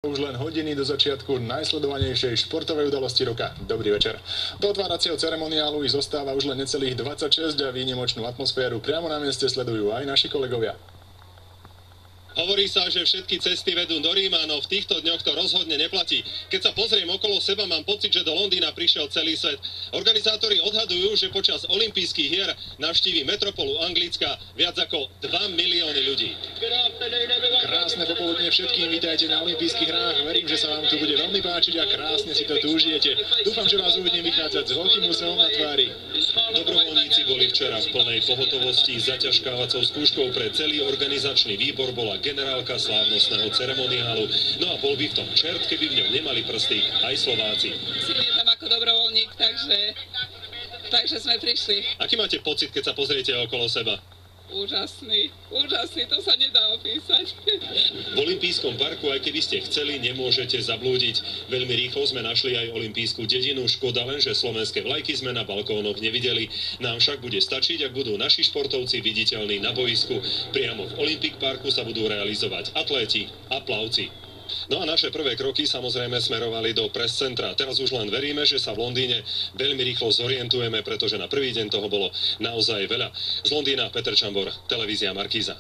Už len hodiny do začiatku najsledovanejšej športovej udalosti roka. Dobrý večer. Do otváracieho ceremoniálu ich zostáva už len necelých 26 a výnimočnú atmosféru priamo na mieste sledujú aj naši kolegovia. Hovorí sa, že všetky cesty vedú do Ríma, no v týchto dňoch to rozhodne neplatí. Keď sa pozriem okolo seba, mám pocit, že do Londýna prišiel celý svet. Organizátori odhadujú, že počas olympijských hier navštívi metropolu Anglicka viac ako 2 milióny ľudí. Krásne popoludne všetkým, vítajte na olympijských hrách. Verím, že sa vám tu bude veľmi páčiť a krásne si to tu užijete. Dúfam, že vás uvidím vychádzať s veľkým úsmevom na tvári. Dobrovoľníci boli včera v plnej pohotovosti. Zaťažkávacou skúškou pre celý organizačný výbor bola generálka slávnostného ceremoniálu. No a bol by v tom čert, keby v ňom nemali prsty aj Slováci. Je tam ako dobrovoľník, takže sme prišli. Aký máte pocit, keď sa pozriete okolo seba? Úžasný, to sa nedá opísať. V olympijskom parku, aj keby ste chceli, nemôžete zablúdiť. Veľmi rýchlo sme našli aj olympijskú dedinu. Škoda len, že slovenské vlajky sme na balkónoch nevideli. Nám však bude stačiť, ak budú naši športovci viditeľní na boisku. Priamo v Olympic Parku sa budú realizovať atléti a plavci. No a naše prvé kroky samozrejme smerovali do press centra. Teraz už len veríme, že sa v Londýne veľmi rýchlo zorientujeme, pretože na prvý deň toho bolo naozaj veľa. Z Londýna Peter Čambor, televízia Markíza.